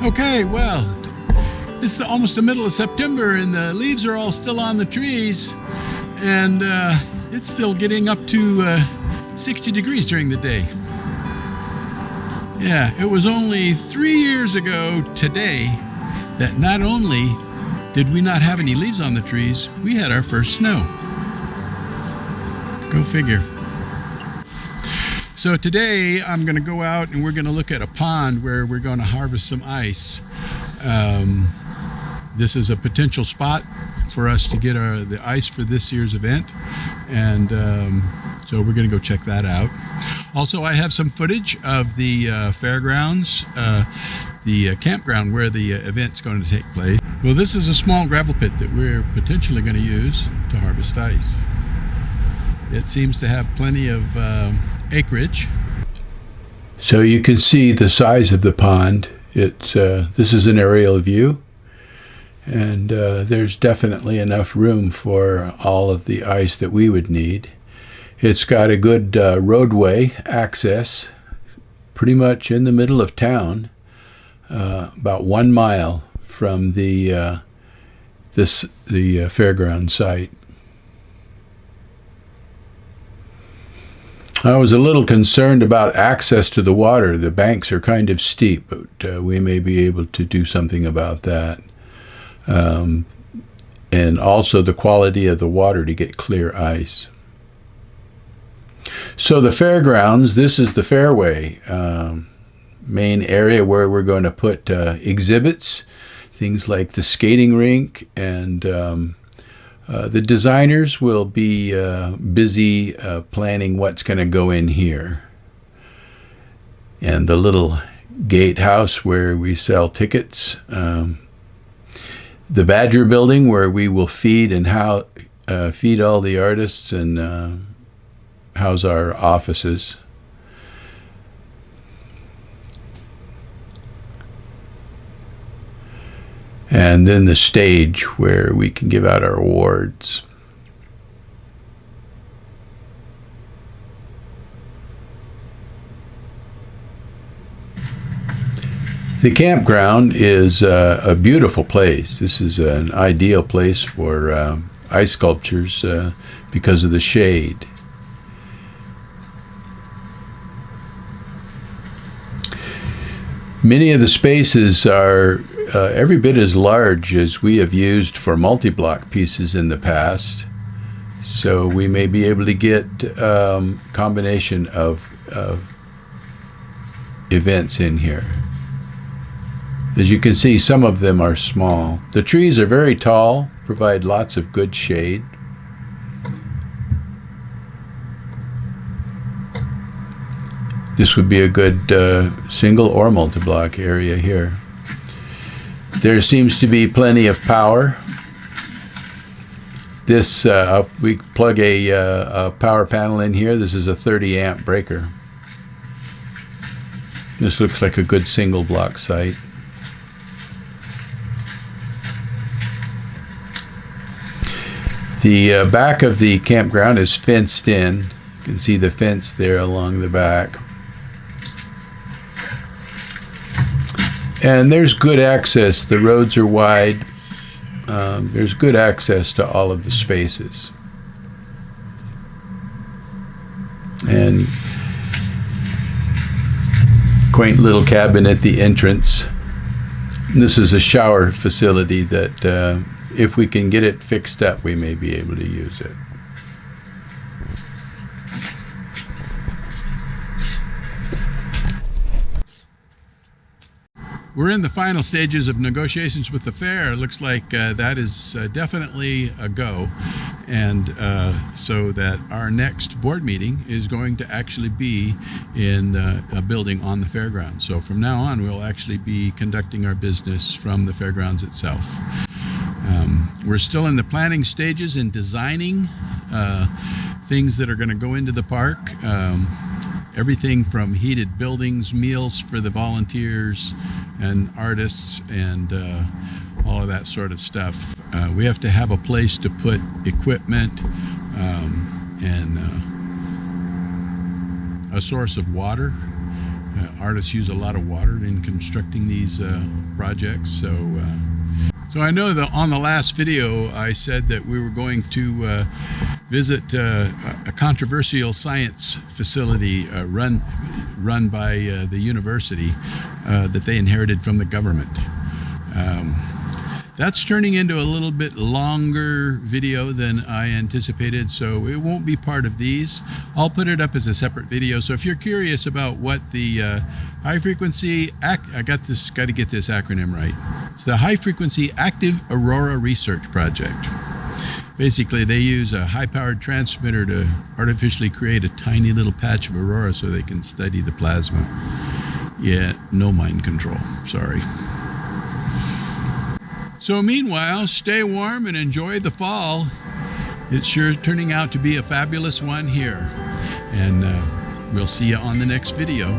Okay, well, it's almost the middle of September and the leaves are all still on the trees, and it's still getting up to 60 degrees during the day. Yeah, it was only 3 years ago today that not only did we not have any leaves on the trees, we had our first snow. Go figure. So today I'm going to go out and we're going to look at a pond where we're going to harvest some ice. This is a potential spot for us to get the ice for this year's event, and so we're going to go check that out. Also, I have some footage of the fairgrounds, the campground where the event's going to take place. Well, this is a small gravel pit that we're potentially going to use to harvest ice. It seems to have plenty of acreage. So you can see the size of the pond. This is an aerial view, and there's definitely enough room for all of the ice that we would need. It's got a good roadway access, pretty much in the middle of town, about 1 mile from the fairground site. I was a little concerned about access to the water. The banks are kind of steep, but we may be able to do something about that. And also the quality of the water to get clear ice. So the fairgrounds, this is the fairway, main area where we're going to put exhibits, things like the skating rink, and the designers will be busy planning what's going to go in here. And the little gatehouse where we sell tickets, the Badger building where we will feed and feed all the artists and house our offices. And then the stage where we can give out our awards. The campground is a beautiful place. This is an ideal place for ice sculptures because of the shade. Many of the spaces are every bit as large as we have used for multi-block pieces in the past, so we may be able to get combination of events in here. As you can see, some of them are small. The trees are very tall, provide lots of good shade. This would be a good single or multi-block area here. There seems to be plenty of power. This we plug a power panel in here. This is a 30 amp breaker. This looks like a good single block site. The back of the campground is fenced in. You can see the fence there along the back. And there's good access. The roads are wide. There's good access to all of the spaces. And quaint little cabin at the entrance. And this is a shower facility that if we can get it fixed up, we may be able to use it. We're in the final stages of negotiations with the fair. It looks like that is definitely a go, and so that our next board meeting is going to actually be in a building on the fairgrounds. So from now on, we'll actually be conducting our business from the fairgrounds itself. We're still in the planning stages and designing things that are going to go into the park. Everything from heated buildings, meals for the volunteers and artists, and all of that sort of stuff. We have to have a place to put equipment and a source of water. Artists use a lot of water in constructing these projects. So I know that on the last video I said that we were going to visit a controversial science facility run by the university that they inherited from the government. That's turning into a little bit longer video than I anticipated, so it won't be part of these. I'll put it up as a separate video. So if you're curious about what the high frequency I got to get this acronym right. It's the High Frequency Active Aurora Research Project. Basically, they use a high-powered transmitter to artificially create a tiny little patch of aurora so they can study the plasma. Yeah, no mind control. Sorry. So meanwhile, stay warm and enjoy the fall. It's sure turning out to be a fabulous one here. And we'll see you on the next video.